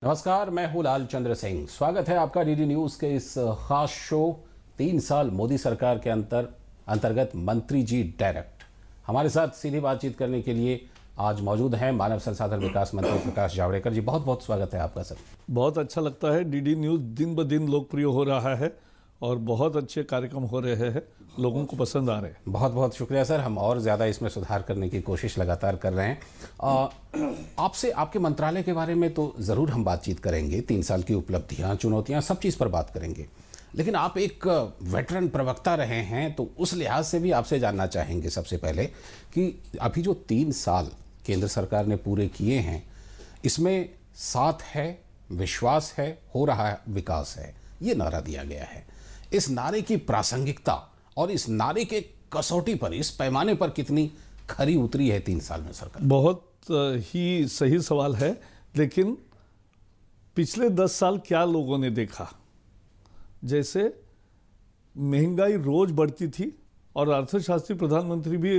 नमस्कार, मैं हूं लाल चंद्र सिंह। स्वागत है आपका डीडी न्यूज के इस खास शो 3 साल मोदी सरकार के अंतर्गत मंत्री जी डायरेक्ट। हमारे साथ सीधी बातचीत करने के लिए आज मौजूद हैं मानव संसाधन विकास मंत्री प्रकाश जावड़ेकर जी। बहुत बहुत स्वागत है आपका सर। बहुत अच्छा लगता है। डीडी न्यूज दिन ब दिन लोकप्रिय हो रहा है और बहुत अच्छे कार्यक्रम हो रहे हैं, लोगों को पसंद आ रहे हैं। बहुत बहुत शुक्रिया सर। हम और ज़्यादा इसमें सुधार करने की कोशिश लगातार कर रहे हैं। आपसे आपके मंत्रालय के बारे में तो ज़रूर हम बातचीत करेंगे, 3 साल की उपलब्धियां, चुनौतियां, सब चीज़ पर बात करेंगे। लेकिन आप एक वेटरन प्रवक्ता रहे हैं, तो उस लिहाज से भी आपसे जानना चाहेंगे सबसे पहले कि अभी जो 3 साल केंद्र सरकार ने पूरे किए हैं, इसमें साथ है, विश्वास है, हो रहा विकास है, ये नारा दिया गया है। इस नारे की प्रासंगिकता और इस नारे के कसौटी पर, इस पैमाने पर कितनी खरी उतरी है 3 साल में सरकार? बहुत ही सही सवाल है। लेकिन पिछले 10 साल क्या लोगों ने देखा? जैसे महंगाई रोज बढ़ती थी और अर्थशास्त्री प्रधानमंत्री भी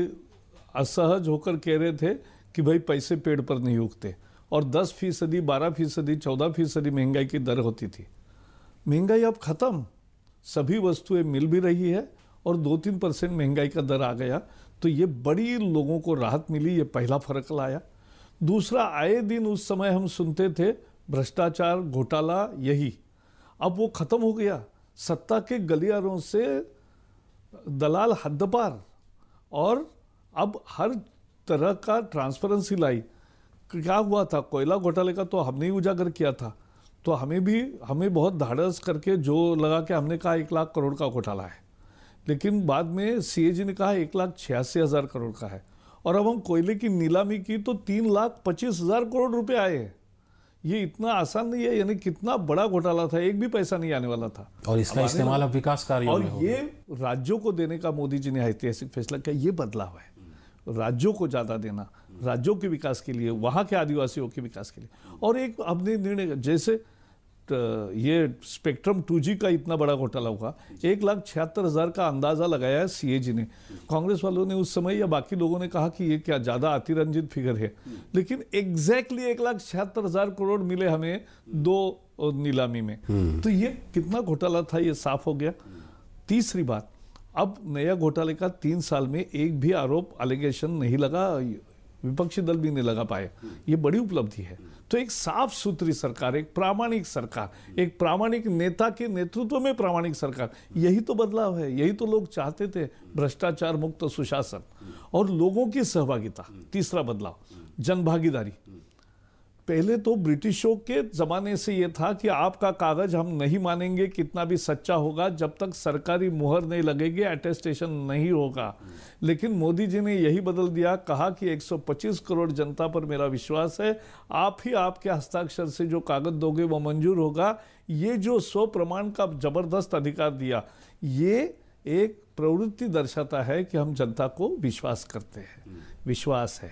असहज होकर कह रहे थे कि भाई पैसे पेड़ पर नहीं उगते, और 10%, 12%, 14% महंगाई की दर होती थी। महंगाई अब खत्म, सभी वस्तुएं मिल भी रही है और 2-3% महंगाई का दर आ गया, तो ये बड़ी लोगों को राहत मिली। ये पहला फर्क लाया। दूसरा, आए दिन उस समय हम सुनते थे भ्रष्टाचार, घोटाला, यही अब वो खत्म हो गया। सत्ता के गलियारों से दलाल हद पार, और अब हर तरह का ट्रांसपेरेंसी लाई। क्या हुआ था? कोयला घोटाले का तो हमने ही उजागर किया था, तो हमें बहुत धाड़स करके जो लगा कि हमने कहा 1 लाख करोड़ का घोटाला है, लेकिन बाद में सीएजी ने कहा 1,86,000 करोड़ का है। और अब हम कोयले की नीलामी की तो 3,25,000 करोड़ रुपए आए हैं। ये इतना आसान नहीं है, यानी कितना बड़ा घोटाला था, एक भी पैसा नहीं आने वाला था। और इसका इस्तेमाल अब विकास कार्यों में और ये राज्यों को देने का मोदी जी ने ऐतिहासिक फैसला किया। ये बदलाव है, राज्यों को ज्यादा देना, राज्यों के विकास के लिए, वहां के आदिवासियों के विकास के लिए। और एक हमने निर्णय, जैसे ये स्पेक्ट्रम 2G का इतना बड़ा घोटाला हुआ, 1,76,000 का अंदाजा लगाया है सीएजी ने। कांग्रेस वालों ने उस समय या बाकी लोगों ने कहा कि ये क्या ज्यादा अतिरंजित फिगर है, लेकिन एग्जैक्टली 1,76,000 करोड़ मिले हमें 2 नीलामी में। तो ये कितना घोटाला था, ये साफ हो गया। तीसरी बात, अब नया घोटाले का 3 साल में एक भी आरोप, एलिगेशन नहीं लगा, विपक्षी दल भी नहीं लगा पाए। ये बड़ी उपलब्धि है। तो एक साफ सुथरी सरकार, एक प्रामाणिक सरकार, एक प्रामाणिक नेता के नेतृत्व में प्रामाणिक सरकार, यही तो बदलाव है, यही तो लोग चाहते थे। भ्रष्टाचार मुक्त सुशासन और लोगों की सहभागिता। तीसरा बदलाव, जनभागीदारी। पहले तो ब्रिटिशों के जमाने से यह था कि आपका कागज हम नहीं मानेंगे, कितना भी सच्चा होगा, जब तक सरकारी मुहर नहीं लगेगी, अटेस्टेशन नहीं होगा। लेकिन मोदी जी ने यही बदल दिया, कहा कि 125 करोड़ जनता पर मेरा विश्वास है, आप ही आपके हस्ताक्षर से जो कागज दोगे वो मंजूर होगा। ये जो स्व प्रमाण का जबरदस्त अधिकार दिया, ये एक प्रवृत्ति दर्शाता है कि हम जनता को विश्वास करते हैं, विश्वास है।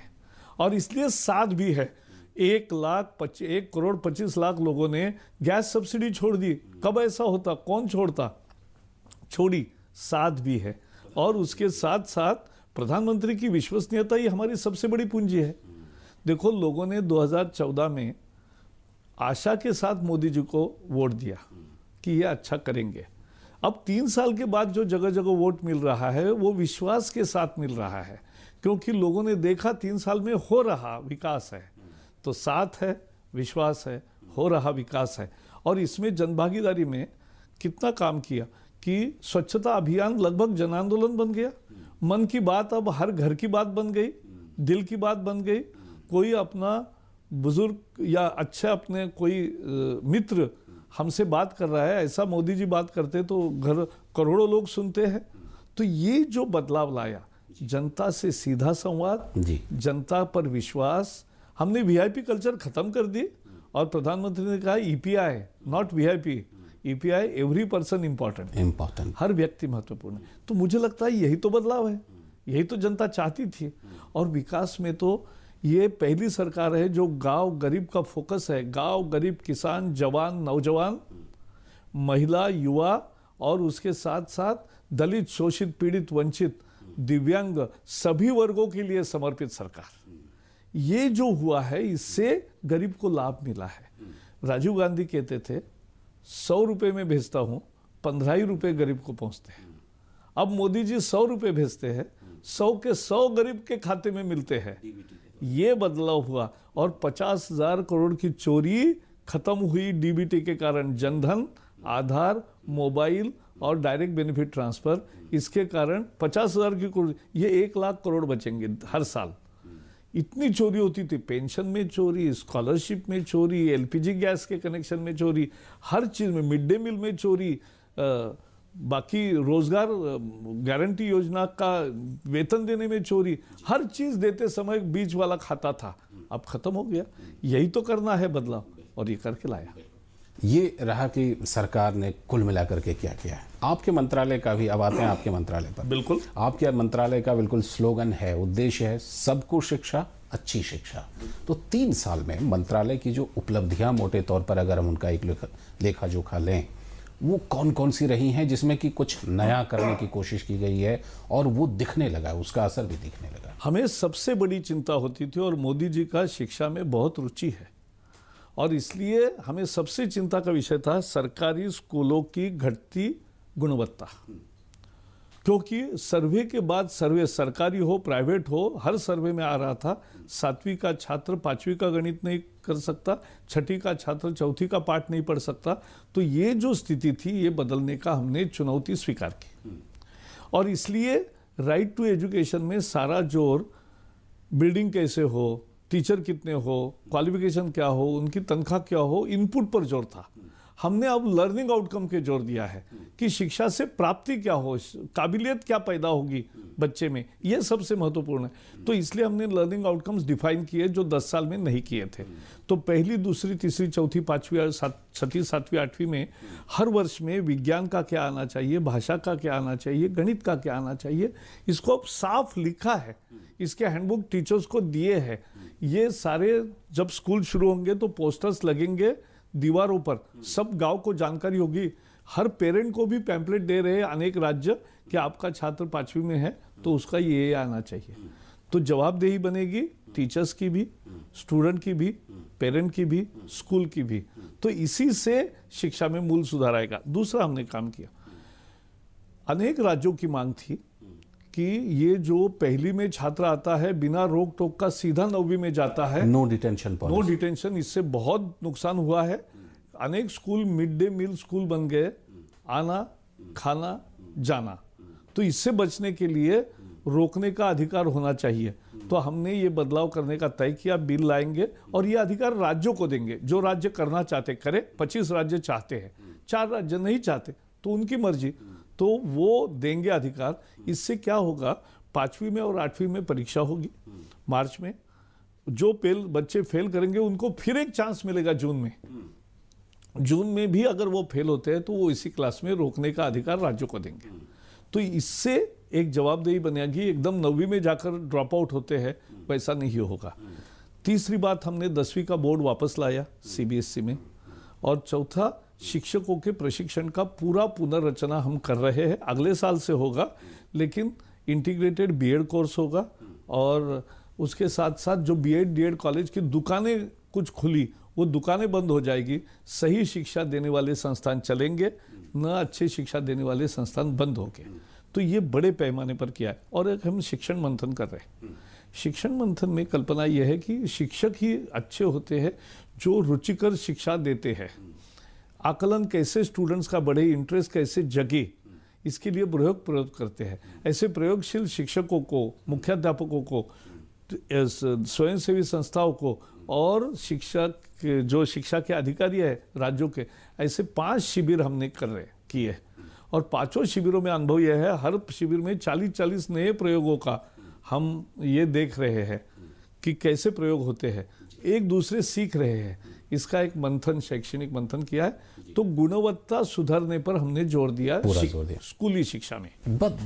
और इसलिए साथ भी है। 1,25,00,000 लोगों ने गैस सब्सिडी छोड़ दी। कब ऐसा होता? कौन छोड़ता? छोड़ी। साथ भी है। और उसके साथ साथ प्रधानमंत्री की विश्वसनीयता ही हमारी सबसे बड़ी पूंजी है। देखो, लोगों ने 2014 में आशा के साथ मोदी जी को वोट दिया कि ये अच्छा करेंगे। अब 3 साल के बाद जो जगह जगह वोट मिल रहा है, वो विश्वास के साथ मिल रहा है, क्योंकि लोगों ने देखा 3 साल में हो रहा विकास है। तो साथ है, विश्वास है, हो रहा विकास है। और इसमें जनभागीदारी में कितना काम किया कि स्वच्छता अभियान लगभग जन आंदोलन बन गया। मन की बात अब हर घर की बात बन गई, दिल की बात बन गई। कोई अपना बुजुर्ग या अच्छा अपने कोई मित्र हमसे बात कर रहा है, ऐसा मोदी जी बात करते तो घर करोड़ों लोग सुनते हैं। तो ये जो बदलाव लाया, जनता से सीधा संवाद, जनता पर विश्वास। हमने वीआईपी कल्चर खत्म कर दी और प्रधानमंत्री ने कहा EPI not VIP, EPI every person important, हर व्यक्ति महत्वपूर्ण है। तो मुझे लगता है यही तो बदलाव है, यही तो जनता चाहती थी। और विकास में तो ये पहली सरकार है जो गांव गरीब का फोकस है। गांव गरीब, किसान, जवान, नौजवान, महिला, युवा और उसके साथ साथ दलित, शोषित, पीड़ित, वंचित, दिव्यांग, सभी वर्गों के लिए समर्पित सरकार। ये जो हुआ है, इससे गरीब को लाभ मिला है। राजीव गांधी कहते थे 100 रुपये में भेजता हूँ, 15 ही रुपये गरीब को पहुँचते हैं। अब मोदी जी 100 रुपये भेजते हैं, 100 के 100 गरीब के खाते में मिलते हैं। ये बदलाव हुआ और 50,000 करोड़ की चोरी खत्म हुई डीबीटी के कारण। जनधन, आधार, मोबाइल और डायरेक्ट बेनिफिट ट्रांसफर, इसके कारण 50,000 की करोड़, ये 1 लाख करोड़ बचेंगे हर साल। इतनी चोरी होती थी, पेंशन में चोरी, स्कॉलरशिप में चोरी, एलपीजी गैस के कनेक्शन में चोरी, हर चीज में, मिड डे मील में चोरी, बाकी रोजगार गारंटी योजना का वेतन देने में चोरी, हर चीज देते समय बीच वाला खाता था। अब खत्म हो गया। यही तो करना है बदलाव, और ये करके लाया। ये रहा कि सरकार ने कुल मिलाकर के क्या किया है। आपके मंत्रालय का भी, अब आते हैं आपके मंत्रालय पर। बिल्कुल, आपके मंत्रालय का बिल्कुल स्लोगन है, उद्देश्य है सबको शिक्षा, अच्छी शिक्षा। तो 3 साल में मंत्रालय की जो उपलब्धियां मोटे तौर पर अगर हम उनका एक लेखा जोखा लें, वो कौन कौन सी रही हैं जिसमें कि कुछ नया करने की कोशिश की गई है और वो दिखने लगा, उसका असर भी दिखने लगा? हमें सबसे बड़ी चिंता होती थी, और मोदी जी का शिक्षा में बहुत रुचि है, और इसलिए हमें सबसे चिंता का विषय था सरकारी स्कूलों की घटती गुणवत्ता। क्योंकि सर्वे के बाद सर्वे, सरकारी हो प्राइवेट हो, हर सर्वे में आ रहा था 7वीं का छात्र 5वीं का गणित नहीं कर सकता, 6ठी का छात्र 4थी का पाठ नहीं पढ़ सकता। तो ये जो स्थिति थी, ये बदलने का हमने चुनौती स्वीकार की, और इसलिए राइट टू एजुकेशन में सारा जोर बिल्डिंग कैसे हो, टीचर कितने हो, क्वालिफिकेशन क्या हो, उनकी तनख्वाह क्या हो, इनपुट पर जोर था। हमने अब लर्निंग आउटकम के जोर दिया है कि शिक्षा से प्राप्ति क्या हो, काबिलियत क्या पैदा होगी बच्चे में, यह सबसे महत्वपूर्ण है। तो इसलिए हमने लर्निंग आउटकम्स डिफाइन किए जो 10 साल में नहीं किए थे। तो पहली, दूसरी, तीसरी, चौथी, 5वीं और 6ठी, 7वीं, 8वीं में हर वर्ष में विज्ञान का क्या आना चाहिए, भाषा का क्या आना चाहिए, गणित का क्या आना चाहिए, इसको अब साफ लिखा है, इसके हैंडबुक टीचर्स को दिए हैं। ये सारे जब स्कूल शुरू होंगे तो पोस्टर्स लगेंगे दीवारों पर, सब गांव को जानकारी होगी। हर पेरेंट को भी पैम्पलेट दे रहे हैं अनेक राज्य कि आपका छात्र 5वीं में है तो उसका ये आना चाहिए। तो जवाबदेही बनेगी टीचर्स की भी, स्टूडेंट की भी, पेरेंट की भी, स्कूल की भी। तो इसी से शिक्षा में मूल सुधार आएगा। दूसरा हमने काम किया, अनेक राज्यों की मांग थी कि ये जो पहली में छात्र आता है बिना रोक टोक का सीधा 9वीं में जाता है, नो डिटेंशन, इससे बहुत नुकसान हुआ है। अनेक school mid day meal school बन गए, आना, खाना, जाना। तो इससे बचने के लिए रोकने का अधिकार होना चाहिए। तो हमने ये बदलाव करने का तय किया, बिल लाएंगे और ये अधिकार राज्यों को देंगे। जो राज्य करना चाहते करे, 25 राज्य चाहते हैं, 4 राज्य नहीं चाहते तो उनकी मर्जी, तो वो देंगे अधिकार। इससे क्या होगा, 5वीं में और 8वीं में परीक्षा होगी मार्च में। जो बच्चे फेल करेंगे उनको फिर एक चांस मिलेगा जून में भी अगर वो फेल होते हैं तो वो इसी क्लास में रोकने का अधिकार राज्यों को देंगे। तो इससे एक जवाबदेही बनेगी। एकदम 9वीं में जाकर ड्रॉप आउट होते हैं वैसा नहीं होगा। तीसरी बात, हमने 10वीं का बोर्ड वापस लाया सीबीएसई में। और चौथा, शिक्षकों के प्रशिक्षण का पूरा पुनर्रचना हम कर रहे हैं। अगले साल से होगा, लेकिन इंटीग्रेटेड बीएड कोर्स होगा, और उसके साथ साथ जो बीएड डीएड कॉलेज की दुकानें कुछ खुली, वो दुकानें बंद हो जाएगी। सही शिक्षा देने वाले संस्थान चलेंगे, न अच्छी शिक्षा देने वाले संस्थान बंद हो गए। तो ये बड़े पैमाने पर किया है। और एक हम शिक्षण मंथन कर रहे हैं। शिक्षण मंथन में कल्पना यह है कि शिक्षक ही अच्छे होते हैं जो रुचिकर शिक्षा देते हैं। आकलन कैसे स्टूडेंट्स का बढ़े, इंटरेस्ट कैसे जगे, इसके लिए प्रयोग करते हैं। ऐसे प्रयोगशील शिक्षकों को, मुख्याध्यापकों को, स्वयंसेवी संस्थाओं को और जो शिक्षा के अधिकारी है राज्यों के, ऐसे 5 शिविर हमने किए। और 5 शिविरों में अनुभव यह है, हर शिविर में 40-40 नए प्रयोगों का हम ये देख रहे हैं कि कैसे प्रयोग होते हैं, एक दूसरे सीख रहे हैं। इसका एक मंथन, शैक्षणिक मंथन किया है। तो गुणवत्ता सुधारने पर हमने जोर दिया स्कूली शिक्षा में।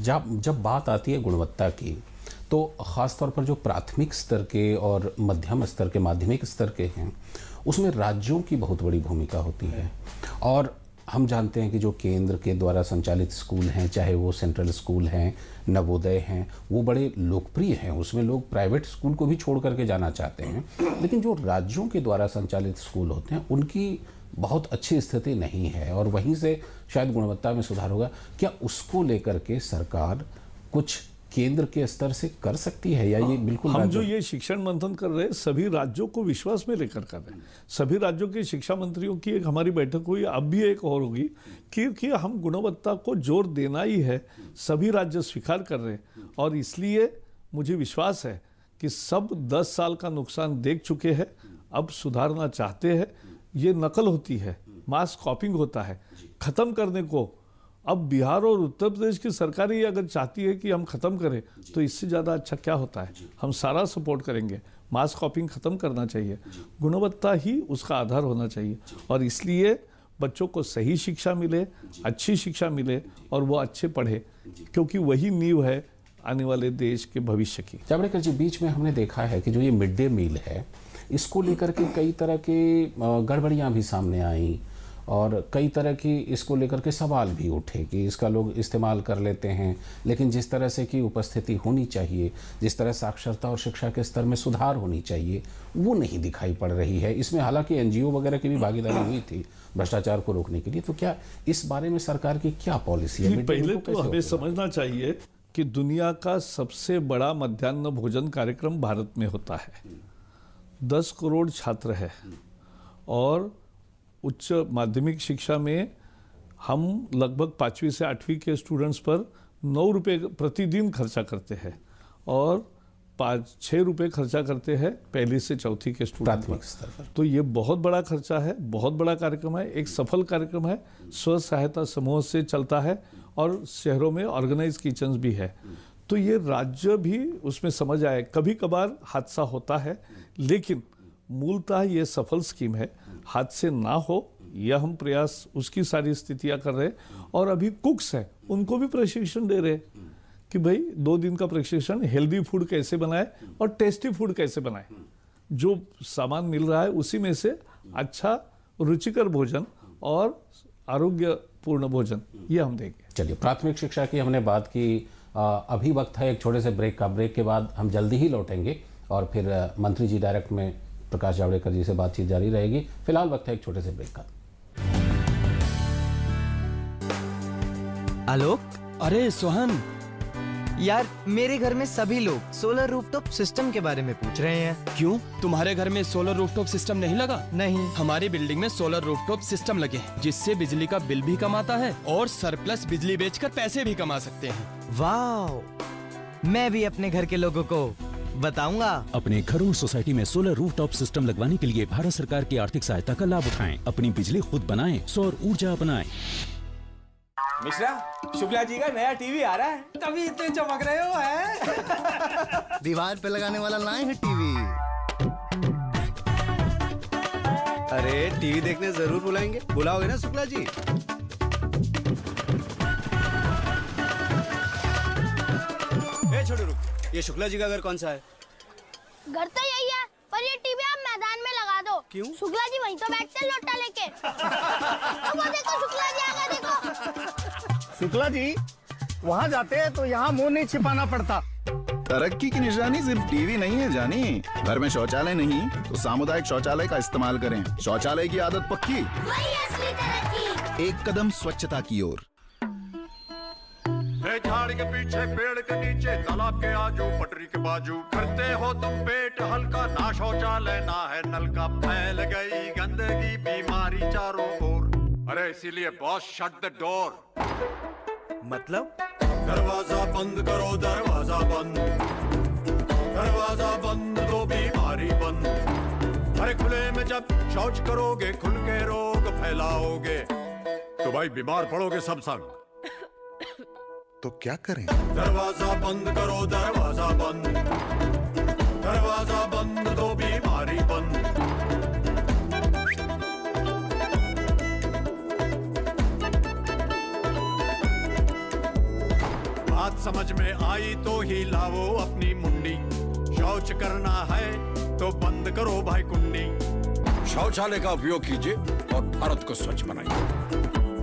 जब बात आती है गुणवत्ता की, तो ख़ासतौर पर जो प्राथमिक स्तर के और मध्यम स्तर के, माध्यमिक स्तर के हैं, उसमें राज्यों की बहुत बड़ी भूमिका होती है। और हम जानते हैं कि जो केंद्र के द्वारा संचालित स्कूल हैं, चाहे वो सेंट्रल स्कूल हैं, नवोदय हैं, वो बड़े लोकप्रिय हैं। उसमें लोग प्राइवेट स्कूल को भी छोड़ करके जाना चाहते हैं। लेकिन जो राज्यों के द्वारा संचालित स्कूल होते हैं उनकी बहुत अच्छी स्थिति नहीं है और वहीं से शायद गुणवत्ता में सुधार होगा। क्या उसको लेकर के सरकार कुछ केंद्र के स्तर से कर सकती है या ये बिल्कुल हम जो ये शिक्षण मंथन कर रहे हैं सभी राज्यों को विश्वास में लेकर कर रहे हैं। सभी राज्यों के शिक्षा मंत्रियों की एक हमारी बैठक हुई, अब भी एक और होगी, क्योंकि हम गुणवत्ता को जोर देना ही है। सभी राज्य स्वीकार कर रहे हैं और इसलिए मुझे विश्वास है कि सब 10 साल का नुकसान देख चुके हैं, अब सुधारना चाहते हैं। ये नकल होती है, मास कॉपिंग होता है, खत्म करने को अब बिहार और उत्तर प्रदेश की सरकार ही अगर चाहती है कि हम खत्म करें तो इससे ज़्यादा अच्छा क्या होता है। हम सारा सपोर्ट करेंगे। मास कॉपिंग खत्म करना चाहिए, गुणवत्ता ही उसका आधार होना चाहिए और इसलिए बच्चों को सही शिक्षा मिले, अच्छी शिक्षा मिले और वो अच्छे पढ़े, क्योंकि वही नींव है आने वाले देश के भविष्य की। जावड़ेकर जी, बीच में हमने देखा है कि जो ये मिड डे मील है इसको लेकर के कई तरह के गड़बड़ियाँ भी सामने आई और कई तरह की इसको लेकर के सवाल भी उठे कि इसका लोग इस्तेमाल कर लेते हैं, लेकिन जिस तरह से की उपस्थिति होनी चाहिए, जिस तरह साक्षरता और शिक्षा के स्तर में सुधार होनी चाहिए, वो नहीं दिखाई पड़ रही है। इसमें हालांकि एनजीओ वगैरह की भी भागीदारी हुई थी भ्रष्टाचार को रोकने के लिए। तो क्या इस बारे में सरकार की क्या पॉलिसी है? पहले तो हमें समझना चाहिए कि दुनिया का सबसे बड़ा मध्याह्न भोजन कार्यक्रम भारत में होता है। 10 करोड़ छात्र है और उच्च माध्यमिक शिक्षा में हम लगभग 5वीं से 8वीं के स्टूडेंट्स पर 9 रुपये प्रतिदिन खर्चा करते हैं और 5-6 रुपये खर्चा करते हैं पहली से चौथी के स्टूडेंट पर। तो ये बहुत बड़ा खर्चा है, बहुत बड़ा कार्यक्रम है, एक सफल कार्यक्रम है, स्व सहायता समूह से चलता है और शहरों में ऑर्गेनाइज किचन्स भी है। तो ये राज्य भी उसमें समझ आए। कभी कभार हादसा होता है लेकिन मूलतः ये सफल स्कीम है, हादसे ना हो यह हम प्रयास उसकी सारी स्थितियां कर रहे हैं। और अभी कुक्स हैं उनको भी प्रशिक्षण दे रहे हैं कि भाई 2 दिन का प्रशिक्षण, हेल्दी फूड कैसे बनाए और टेस्टी फूड कैसे बनाए। जो सामान मिल रहा है उसी में से अच्छा रुचिकर भोजन और आरोग्यपूर्ण भोजन ये हम देंगे। चलिए, प्राथमिक शिक्षा की हमने बात की, अभी वक्त है एक छोटे से ब्रेक का। ब्रेक के बाद हम जल्दी ही लौटेंगे और फिर मंत्री जी डायरेक्ट में प्रकाश जावड़ेकर जी से बातचीत जारी रहेगी। फिलहाल वक्त है एक छोटे से ब्रेक का। आलोक, अरे सोहन यार, मेरे घर में सभी लोग सोलर रूफटॉप सिस्टम के बारे में पूछ रहे हैं। क्यों, तुम्हारे घर में सोलर रूफटॉप सिस्टम नहीं लगा? नहीं, हमारी बिल्डिंग में सोलर रूफटॉप सिस्टम लगे हैं, जिससे बिजली का बिल भी कम आता है और सरप्लस बिजली बेचकर पैसे भी कमा सकते हैं। वाह, मैं भी अपने घर के लोगों को बताऊंगा। अपने घर और सोसाइटी में सोलर रूफटॉप सिस्टम लगवाने के लिए भारत सरकार की आर्थिक सहायता का लाभ उठाएं, अपनी बिजली खुद बनाएं, सौर ऊर्जा अपनाएं। मिश्रा, शुक्ला जी का नया टीवी आ रहा है, तभी इतने चमक रहे हो है? दीवार पे लगाने वाला लाए है टीवी। अरे टीवी देखने जरूर बुलाएंगे, बुलाओगे ना शुक्ला जी? ए छोटू रुक, ये शुक्ला जी का घर कौन सा है? घर तो यही है, पर ये टीवी आप मैदान में लगा दो। क्यों? शुक्ला जी वहीं तो बैठते हैं लोटा लेके। तो वो देखो शुक्ला जी आ गए, देखो। शुक्ला जी वहाँ जाते हैं तो यहाँ मुंह नहीं छिपाना पड़ता। तरक्की की निशानी सिर्फ टीवी नहीं है जानी, घर में शौचालय नहीं तो सामुदायिक शौचालय का इस्तेमाल करें। शौचालय की आदत पक्की, वही असली तरक्की। एक कदम स्वच्छता की ओर। झाड़ के पीछे, पेड़ के नीचे, तालाब के आजू, पटरी के बाजू, करते हो तुम पेट हल्का, ना शौचालय ना है नल का, फैल गई गंदगी बीमारी चारों ओर। अरे इसीलिए बॉस शट द डोर। मतलब? दरवाजा बंद करो, दरवाजा बंद, दरवाजा बंद तो बीमारी बंद। अरे खुले में जब शौच करोगे, खुल के रोग फैलाओगे, तो भाई बीमार पड़ोगे सब संग। तो क्या करें? दरवाजा बंद करो, दरवाजा बंद, दरवाजा बंद तो बीमारी बंद। बात समझ में आई तो ही लाओ अपनी मुंडी, शौच करना है तो बंद करो भाई कुंडी। शौचालय का उपयोग कीजिए और भारत को स्वच्छ बनाइए।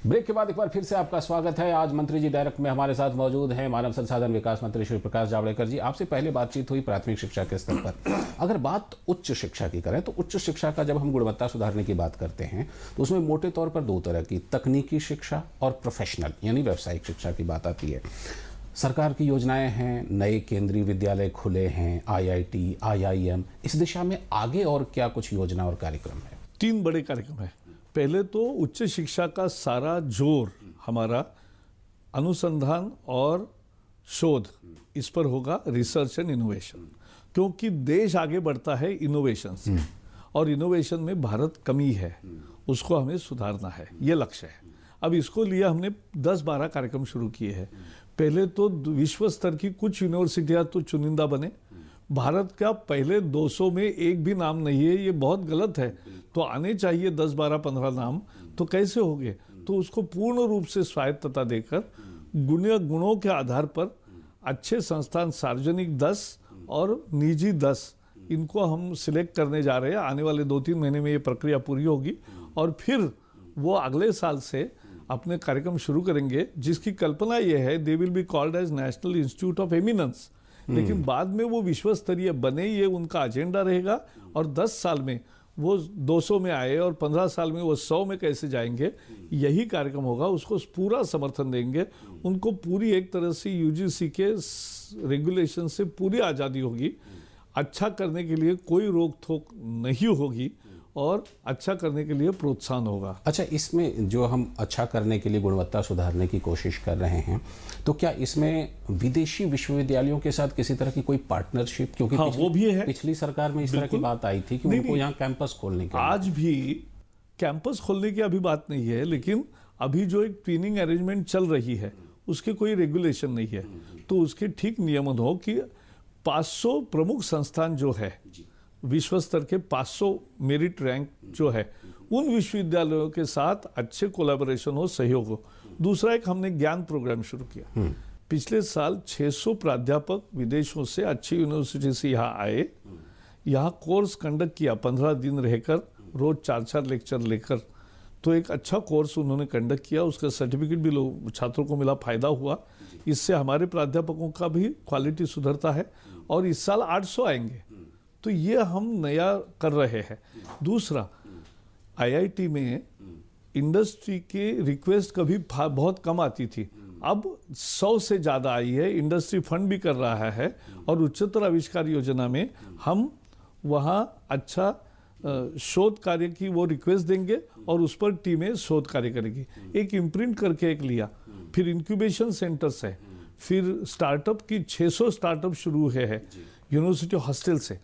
ब्रेक के बाद एक बार फिर से आपका स्वागत है। आज मंत्री जी डायरेक्ट में हमारे साथ मौजूद हैं मानव संसाधन विकास मंत्री श्री प्रकाश जावड़ेकर जी। आपसे पहले बातचीत हुई प्राथमिक शिक्षा के स्तर पर। अगर बात उच्च शिक्षा की करें तो उच्च शिक्षा का जब हम गुणवत्ता सुधारने की बात करते हैं तो उसमें मोटे तौर पर दो तरह की तकनीकी शिक्षा और प्रोफेशनल यानी व्यावसायिक शिक्षा की बात आती है। सरकार की योजनाएं हैं, नए केंद्रीय विद्यालय खुले हैं, IIT, IIM, इस दिशा में आगे और क्या कुछ योजना और कार्यक्रम है? 3 बड़े कार्यक्रम है। पहले तो उच्च शिक्षा का सारा जोर हमारा अनुसंधान और शोध इस पर होगा, रिसर्च एंड इनोवेशन, क्योंकि देश आगे बढ़ता है इनोवेशन से और इनोवेशन में भारत कमी है, उसको हमें सुधारना है, ये लक्ष्य है। अब इसको लिए हमने 10-12 कार्यक्रम शुरू किए हैं। पहले तो विश्व स्तर की कुछ यूनिवर्सिटियां तो चुनिंदा बने। भारत का पहले 200 में एक भी नाम नहीं है, ये बहुत गलत है। तो आने चाहिए 10, 12, 15 नाम, तो कैसे होंगे? तो उसको पूर्ण रूप से स्वायत्तता देकर गुणों के आधार पर अच्छे संस्थान सार्वजनिक 10 और निजी 10 इनको हम सिलेक्ट करने जा रहे हैं। आने वाले 2-3 महीने में ये प्रक्रिया पूरी होगी और फिर वो अगले साल से अपने कार्यक्रम शुरू करेंगे, जिसकी कल्पना ये है they will be called as national institute of eminence. लेकिन बाद में वो विश्व स्तरीय बने, ये उनका एजेंडा रहेगा। और 10 साल में वो 200 में आए और 15 साल में वो 100 में कैसे जाएंगे, यही कार्यक्रम होगा। उसको पूरा समर्थन देंगे। उनको पूरी एक तरह से UGC के रेगुलेशन से पूरी आज़ादी होगी। अच्छा करने के लिए कोई रोक टोक नहीं होगी और अच्छा करने के लिए प्रोत्साहन होगा। अच्छा, इसमें जो हम अच्छा करने के लिए गुणवत्ता सुधारने की कोशिश कर रहे हैं, तो क्या इसमें विदेशी विश्वविद्यालयों के साथ किसी तरह की कोई पार्टनरशिप? क्योंकि हाँ, वो भी है। पिछली सरकार में इस तरह की बात आई थी कि उनको यहाँ कैंपस खोलने की। आज भी कैंपस खोलने की अभी बात नहीं है, लेकिन अभी जो एक ट्रेनिंग अरेंजमेंट चल रही है उसके कोई रेगुलेशन नहीं है। तो उसके ठीक नियमन हो कि 500 प्रमुख संस्थान जो है, विश्व स्तर के 500 मेरिट रैंक जो है, उन विश्वविद्यालयों के साथ अच्छे कोलैबोरेशन हो, सहयोग हो। दूसरा एक हमने ज्ञान प्रोग्राम शुरू किया। पिछले साल 600 प्राध्यापक विदेशों से अच्छी यूनिवर्सिटी से यहाँ आए, यहाँ कोर्स कंडक्ट किया 15 दिन रहकर, रोज 4-4 लेक्चर लेकर। तो एक अच्छा कोर्स उन्होंने कंडक्ट किया, उसका सर्टिफिकेट भी लोग छात्रों को मिला, फायदा हुआ। इससे हमारे प्राध्यापकों का भी क्वालिटी सुधरता है। और इस साल 800 आएंगे, तो ये हम नया कर रहे हैं। दूसरा, IIT में इंडस्ट्री के रिक्वेस्ट कभी बहुत कम आती थी, अब 100 से ज़्यादा आई है। इंडस्ट्री फंड भी कर रहा है और उच्चतर आविष्कार योजना में हम वहाँ अच्छा शोध कार्य की वो रिक्वेस्ट देंगे और उस पर टीमें शोध कार्य करेगी। एक इम्प्रिंट करके एक लिया, फिर इंक्यूबेशन सेंटर्स है, फिर स्टार्टअप की 600 स्टार्टअप शुरू है यूनिवर्सिटी हॉस्टल से।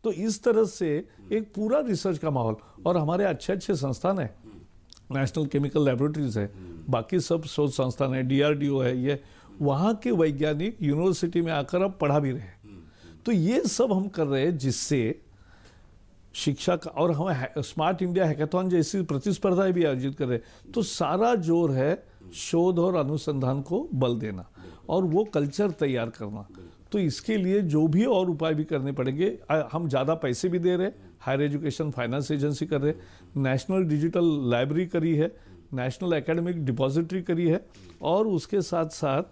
तो इस तरह से एक पूरा रिसर्च का माहौल, और हमारे अच्छे अच्छे संस्थान है, नेशनल केमिकल लैबोरेटरीज है, बाकी सब शोध संस्थान है, DRDO है, ये वहाँ के वैज्ञानिक यूनिवर्सिटी में आकर अब पढ़ा भी रहे। तो ये सब हम कर रहे हैं जिससे शिक्षा का, और हम स्मार्ट इंडिया हैकाथॉन जैसी प्रतिस्पर्धाएं भी आयोजित कर रहे हैं। तो सारा जोर है शोध और अनुसंधान को बल देना और वो कल्चर तैयार करना। तो इसके लिए जो भी और उपाय भी करने पड़ेंगे। हम ज़्यादा पैसे भी दे रहे हैं, हायर एजुकेशन फाइनेंस एजेंसी कर रहे, नेशनल डिजिटल लाइब्रेरी करी है, नेशनल एकेडमिक डिपॉजिटरी करी है, और उसके साथ साथ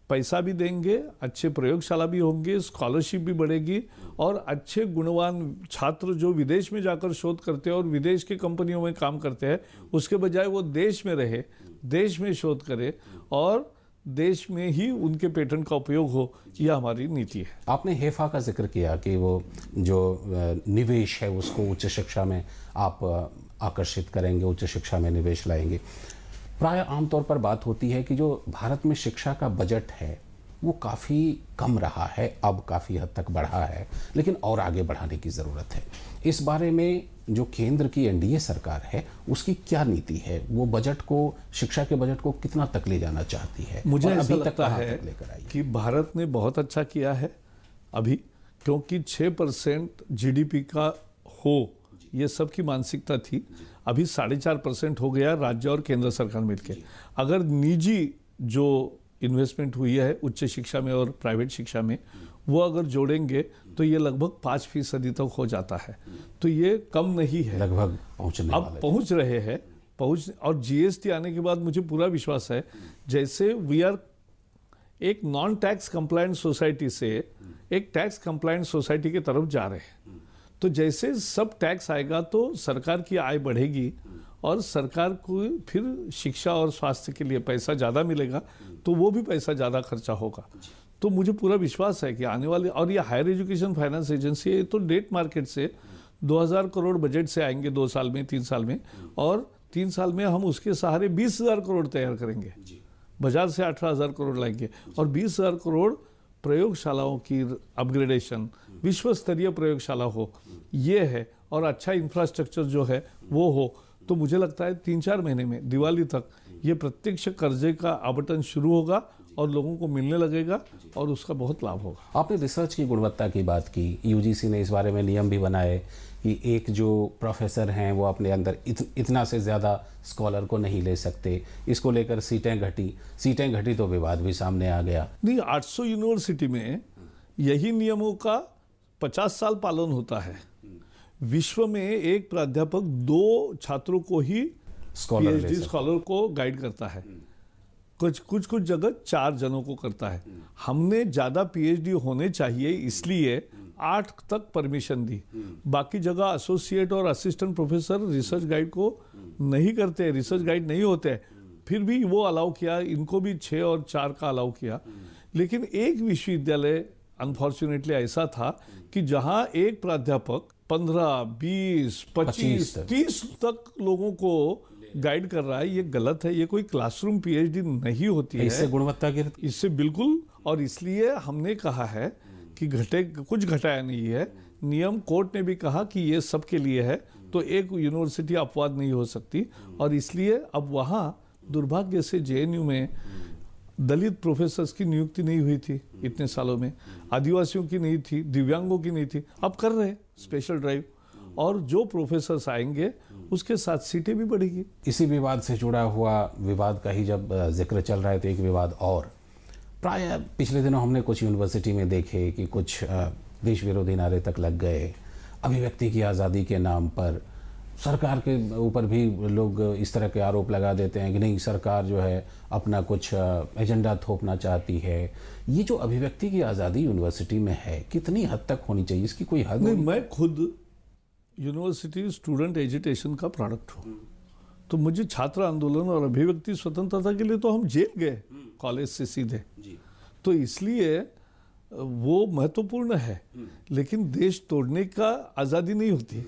पैसा भी देंगे, अच्छे प्रयोगशाला भी होंगे, स्कॉलरशिप भी बढ़ेगी, और अच्छे गुणवान छात्र जो विदेश में जाकर शोध करते हैं और विदेश की कंपनियों में काम करते हैं, उसके बजाय वो देश में रहे, देश में शोध करे और देश में ही उनके पेटेंट का उपयोग हो, यह हमारी नीति है। आपने हेफा का जिक्र किया कि वो जो निवेश है उसको उच्च शिक्षा में आप आकर्षित करेंगे, उच्च शिक्षा में निवेश लाएंगे। प्राय आमतौर पर बात होती है कि जो भारत में शिक्षा का बजट है वो काफ़ी कम रहा है, अब काफ़ी हद तक बढ़ा है, लेकिन और आगे बढ़ाने की ज़रूरत है। इस बारे में जो केंद्र की NDA सरकार है उसकी क्या नीति है? वो बजट को, शिक्षा के बजट को कितना तक ले जाना चाहती है? मुझे ऐसा लगता है कि भारत ने बहुत अच्छा किया है अभी, क्योंकि 6% GDP का हो, ये सबकी मानसिकता थी। अभी 4.5% हो गया राज्य और केंद्र सरकार मिलकर। अगर निजी जो इन्वेस्टमेंट हुई है उच्च शिक्षा में और प्राइवेट शिक्षा में, वो अगर जोड़ेंगे तो ये लगभग 5% तक हो जाता है। तो ये कम नहीं है, लगभग पहुंचने अब पहुंच रहे हैं। पहुँच, और जीएसटी आने के बाद मुझे पूरा विश्वास है, जैसे वी आर एक नॉन टैक्स कंप्लायंट सोसाइटी से एक टैक्स कंप्लायंट सोसाइटी की तरफ जा रहे हैं, तो जैसे सब टैक्स आएगा तो सरकार की आय बढ़ेगी और सरकार को फिर शिक्षा और स्वास्थ्य के लिए पैसा ज़्यादा मिलेगा, तो वो भी पैसा ज़्यादा खर्चा होगा। तो मुझे पूरा विश्वास है कि आने वाले, और ये हायर एजुकेशन फाइनेंस एजेंसी है, तो डेट मार्केट से 2000 करोड़ बजट से आएंगे 2 साल में, 3 साल में, और 3 साल में हम उसके सहारे 20,000 करोड़ तैयार करेंगे। बाजार से 18,000 करोड़ लाएंगे और 20,000 करोड़ प्रयोगशालाओं की अपग्रेडेशन, विश्व स्तरीय प्रयोगशाला हो, ये है, और अच्छा इंफ्रास्ट्रक्चर जो है वो हो। तो मुझे लगता है 3-4 महीने में दिवाली तक ये प्रत्यक्ष कर्जे का आवंटन शुरू होगा और लोगों को मिलने लगेगा और उसका बहुत लाभ होगा। आपने रिसर्च की गुणवत्ता की बात की, यूजीसी ने इस बारे में नियम भी बनाए कि एक जो प्रोफेसर हैं वो अपने अंदर इतना से ज़्यादा स्कॉलर को नहीं ले सकते। इसको लेकर सीटें घटी तो विवाद भी सामने आ गया। नहीं, 800 यूनिवर्सिटी में यही नियमों का 50 साल पालन होता है। विश्व में एक प्राध्यापक 2 छात्रों को ही पीएचडी स्कॉलर को गाइड करता है, कुछ जगह 4 जनों को करता है। हमने ज़्यादा पीएचडी होने चाहिए इसलिए 8 तक परमिशन दी। बाकी जगह एसोसिएट और असिस्टेंट प्रोफेसर रिसर्च गाइड को नहीं करते, रिसर्च गाइड नहीं होते, फिर भी वो अलाउ किया, इनको भी 6 और 4 का अलाउ किया। लेकिन एक विश्वविद्यालय अनफॉर्चुनेटली ऐसा था कि जहां एक प्राध्यापक 15, 20, 25, 30 तक लोगों को गाइड कर रहा है। ये गलत है, ये कोई क्लासरूम पीएचडी नहीं होती है, इससे गुणवत्ता गिरती, इससे बिल्कुल। और इसलिए हमने कहा है कि कुछ घटाया नहीं है। नियम कोर्ट ने भी कहा कि ये सबके लिए है, तो एक यूनिवर्सिटी अपवाद नहीं हो सकती। और इसलिए अब वहाँ दुर्भाग्य से जेएनयू में दलित प्रोफेसर्स की नियुक्ति नहीं हुई थी इतने सालों में, आदिवासियों की नहीं थी, दिव्यांगों की नहीं थी। अब कर रहे स्पेशल ड्राइव, और जो प्रोफेसर्स आएंगे उसके साथ सीटें भी बढ़ेगी। इसी विवाद से जुड़ा हुआ, विवाद का ही जब जिक्र चल रहा है तो एक विवाद और, प्राय पिछले दिनों हमने कुछ यूनिवर्सिटी में देखे कि कुछ देश विरोधी नारे तक लग गए। अभिव्यक्ति की आज़ादी के नाम पर सरकार के ऊपर भी लोग इस तरह के आरोप लगा देते हैं कि नहीं, सरकार जो है अपना कुछ एजेंडा थोपना चाहती है। ये जो अभिव्यक्ति की आज़ादी यूनिवर्सिटी में है, कितनी हद तक होनी चाहिए, इसकी कोई हद नहीं? मैं खुद यूनिवर्सिटी स्टूडेंट एजुटेशन का प्रोडक्ट हूँ, तो मुझे छात्र आंदोलन और अभिव्यक्ति स्वतंत्रता के लिए तो हम जेल गए कॉलेज से सीधे, तो इसलिए वो महत्वपूर्ण है। लेकिन देश तोड़ने का आज़ादी नहीं होती।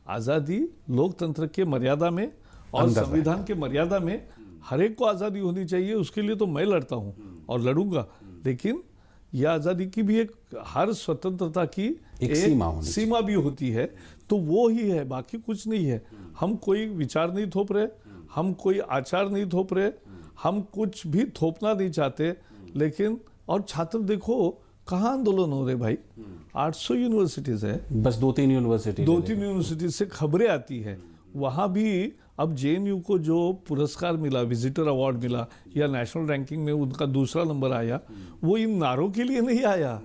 आज़ादी लोकतंत्र के मर्यादा में और संविधान के मर्यादा में हर एक को आज़ादी होनी चाहिए। उसके लिए तो मैं लड़ता हूँ और लड़ूंगा, लेकिन यह आज़ादी की भी एक, हर स्वतंत्रता की एक सीमा भी होती है। तो वो ही है, बाकी कुछ नहीं है। हम कोई विचार नहीं थोप रहे, हम कोई आचार नहीं थोप रहे, हम कुछ भी थोपना नहीं चाहते। लेकिन और छात्र देखो कहाँ आंदोलन हो रहे भाई, 800 यूनिवर्सिटीज है, बस 2-3 यूनिवर्सिटीज से खबरें आती है। वहाँ भी अब जेएनयू को जो पुरस्कार मिला, विजिटर अवार्ड मिला या नेशनल रैंकिंग में उनका दूसरा नंबर आया, वो इन नारों के लिए नहीं आया।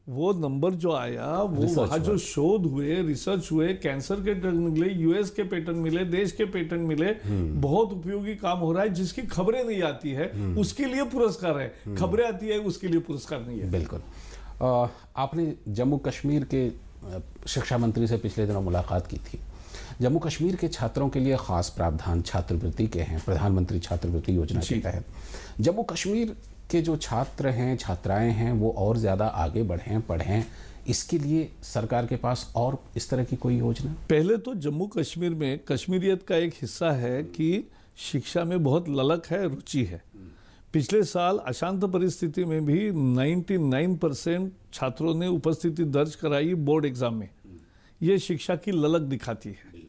वो नंबर जो आया वो वहाँ जो शोध हुए, रिसर्च हुए, कैंसर के ड्रग मिले, यूएस के पेटेंट मिले, देश के पेटेंट मिले, बहुत उपयोगी काम हो रहा है जिसकी खबरें नहीं आती है उसके लिए पुरस्कार है, खबरें आती है उसके लिए पुरस्कार नहीं है। बिल्कुल। आपने जम्मू कश्मीर के शिक्षा मंत्री से पिछले दिनों मुलाकात की थी। जम्मू कश्मीर के छात्रों के लिए खास प्रावधान छात्रवृत्ति के हैं, प्रधानमंत्री छात्रवृत्ति योजना के तहत। जम्मू कश्मीर के जो छात्र हैं, छात्राएं हैं, वो और ज़्यादा आगे बढ़ें, पढ़ें, इसके लिए सरकार के पास और इस तरह की कोई योजना? पहले तो जम्मू कश्मीर में कश्मीरियत का एक हिस्सा है कि शिक्षा में बहुत ललक है, रुचि है। पिछले साल अशांत परिस्थिति में भी 99% छात्रों ने उपस्थिति दर्ज कराई बोर्ड एग्जाम में। ये शिक्षा की ललक दिखाती है।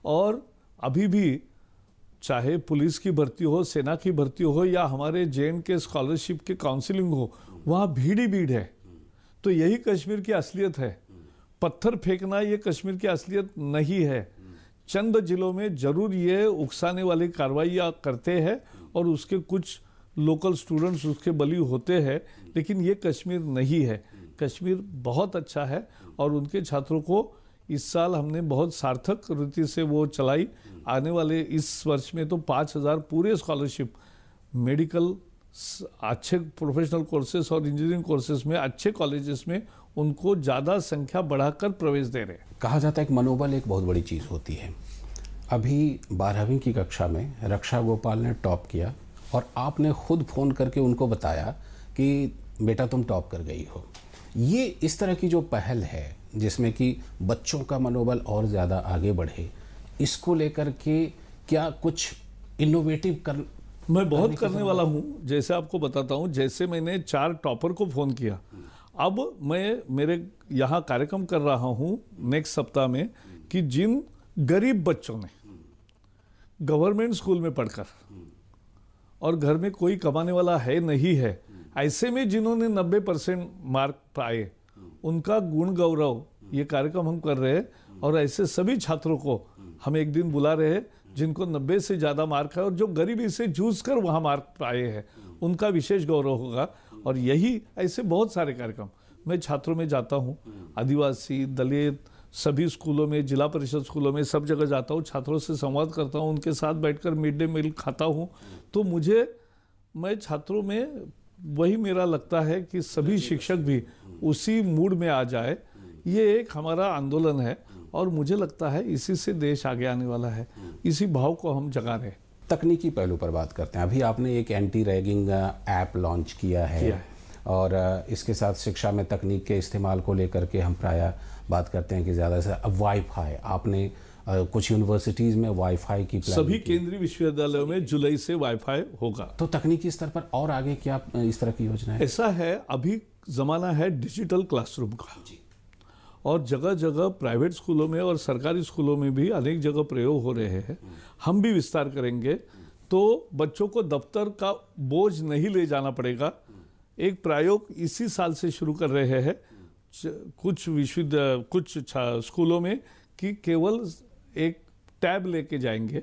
और अभी भी चाहे पुलिस की भर्ती हो, सेना की भर्ती हो या हमारे जेएन के स्कॉलरशिप के काउंसलिंग हो, वहाँ भीड़ ही भीड़ है। तो यही कश्मीर की असलियत है। पत्थर फेंकना ये कश्मीर की असलियत नहीं है। चंद जिलों में जरूर ये उकसाने वाली कार्रवाइयाँ करते हैं और उसके कुछ लोकल स्टूडेंट्स उसके बली होते हैं, लेकिन ये कश्मीर नहीं है। कश्मीर बहुत अच्छा है और उनके छात्रों को इस साल हमने बहुत सार्थक रीति से वो चलाई। आने वाले इस वर्ष में तो 5,000 पूरे स्कॉलरशिप मेडिकल अच्छे प्रोफेशनल कोर्सेज और इंजीनियरिंग कोर्सेज में अच्छे कॉलेजेस में उनको ज़्यादा संख्या बढ़ाकर प्रवेश दे रहे हैं। कहा जाता है कि मनोबल एक बहुत बड़ी चीज़ होती है। अभी 12वीं की कक्षा में रक्षा गोपाल ने टॉप किया और आपने खुद फ़ोन करके उनको बताया कि बेटा तुम टॉप कर गई हो। ये इस तरह की जो पहल है जिसमें कि बच्चों का मनोबल और ज़्यादा आगे बढ़े, इसको लेकर के क्या कुछ इनोवेटिव कर मैं बहुत करने वाला हूँ। जैसे आपको बताता हूँ, जैसे मैंने 4 टॉपर को फ़ोन किया, अब मैं मेरे यहाँ कार्यक्रम कर रहा हूँ नेक्स्ट सप्ताह में कि जिन गरीब बच्चों ने गवर्नमेंट स्कूल में पढ़कर और घर में कोई कमाने वाला है नहीं है, ऐसे में जिन्होंने 90% मार्क पाए, उनका गुण गौरव ये कार्यक्रम हम कर रहे हैं। और ऐसे सभी छात्रों को हम एक दिन बुला रहे हैं जिनको 90 से ज़्यादा मार्क है और जो गरीबी से जूझ कर वहाँ मार्क पाए हैं, उनका विशेष गौरव होगा। और यही ऐसे बहुत सारे कार्यक्रम मैं छात्रों में जाता हूँ, आदिवासी, दलित, सभी स्कूलों में, जिला परिषद स्कूलों में, सब जगह जाता हूँ, छात्रों से संवाद करता हूँ, उनके साथ बैठकर मिड डे मील खाता हूँ। तो मैं छात्रों में वही मेरा लगता है कि सभी शिक्षक भी उसी मूड में आ जाए। ये एक हमारा आंदोलन है और मुझे लगता है इसी से देश आगे आने वाला है। इसी भाव को हम जगा रहे हैं। तकनीकी पहलू पर बात करते हैं। अभी आपने एक एंटी रैगिंग ऐप लॉन्च किया है और इसके साथ शिक्षा में तकनीक के इस्तेमाल को लेकर के हम प्रायः बात करते हैं कि ज़्यादा से अब वाईफाई, आपने कुछ यूनिवर्सिटीज़ में वाईफाई की सभी केंद्रीय विश्वविद्यालयों में जुलाई से वाईफाई होगा। तो तकनीकी स्तर पर और आगे क्या इस तरह की योजना है? ऐसा है, अभी ज़माना है डिजिटल क्लासरूम का और जगह जगह प्राइवेट स्कूलों में और सरकारी स्कूलों में भी अनेक जगह प्रयोग हो रहे हैं। हम भी विस्तार करेंगे तो बच्चों को दफ्तर का बोझ नहीं ले जाना पड़ेगा। एक प्रयोग इसी साल से शुरू कर रहे हैं कुछ स्कूलों में कि केवल एक टैब लेके जाएंगे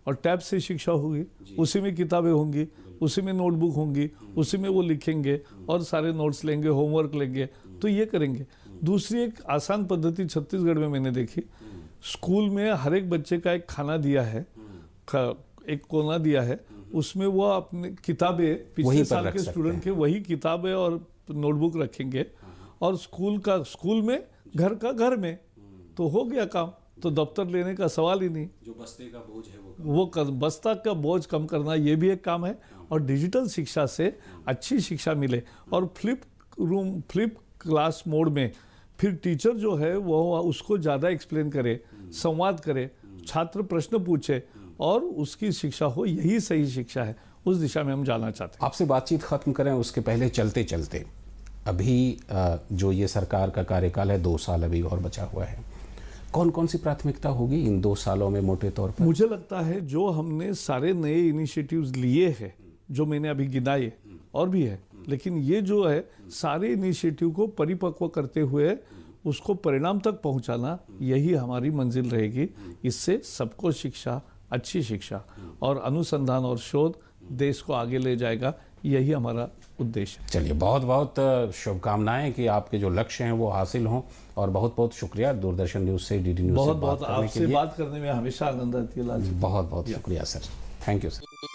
और टैब से शिक्षा होगी, उसी में किताबें होंगी, उसी में नोटबुक होंगी, उसी में वो लिखेंगे और सारे नोट्स लेंगे, होमवर्क लेंगे। तो ये करेंगे। दूसरी एक आसान पद्धति छत्तीसगढ़ में मैंने देखी, स्कूल में हर एक बच्चे का एक खाना दिया है, एक कोना दिया है, उसमें वो अपने किताबें पिछले साल के स्टूडेंट के वही किताबें और नोटबुक रखेंगे और स्कूल में, घर का घर में, तो हो गया काम। तो दफ्तर लेने का सवाल ही नहीं। जो बस्ते का बोझ है बस्ता का बोझ कम करना, ये भी एक काम है। और डिजिटल शिक्षा से अच्छी शिक्षा मिले और फ्लिप क्लास मोड में फिर टीचर जो है वो उसको ज़्यादा एक्सप्लेन करे, संवाद करे, छात्र प्रश्न पूछे और उसकी शिक्षा हो, यही सही शिक्षा है। उस दिशा में हम जाना चाहते हैं। आपसे बातचीत खत्म करें उसके पहले चलते चलते अभी जो ये सरकार का कार्यकाल है 2 साल अभी और बचा हुआ है, कौन कौन सी प्राथमिकता होगी इन 2 सालों में मोटे तौर पर? मुझे लगता है जो हमने सारे नए इनिशिएटिव्स लिए हैं, जो मैंने अभी गिनाए और भी है, लेकिन ये जो है सारे इनिशिएटिव को परिपक्व करते हुए उसको परिणाम तक पहुंचाना, यही हमारी मंजिल रहेगी। इससे सबको शिक्षा, अच्छी शिक्षा और अनुसंधान और शोध देश को आगे ले जाएगा, यही हमारा उद्देश्य है। चलिए, बहुत बहुत शुभकामनाएं कि आपके जो लक्ष्य हैं वो हासिल हों और बहुत बहुत शुक्रिया दूरदर्शन न्यूज़ से, डीडी न्यूज़ से बहुत आपसे बात करने में हमेशा आनंद आती है लाल जी। बहुत बहुत शुक्रिया सर, थैंक यू सर।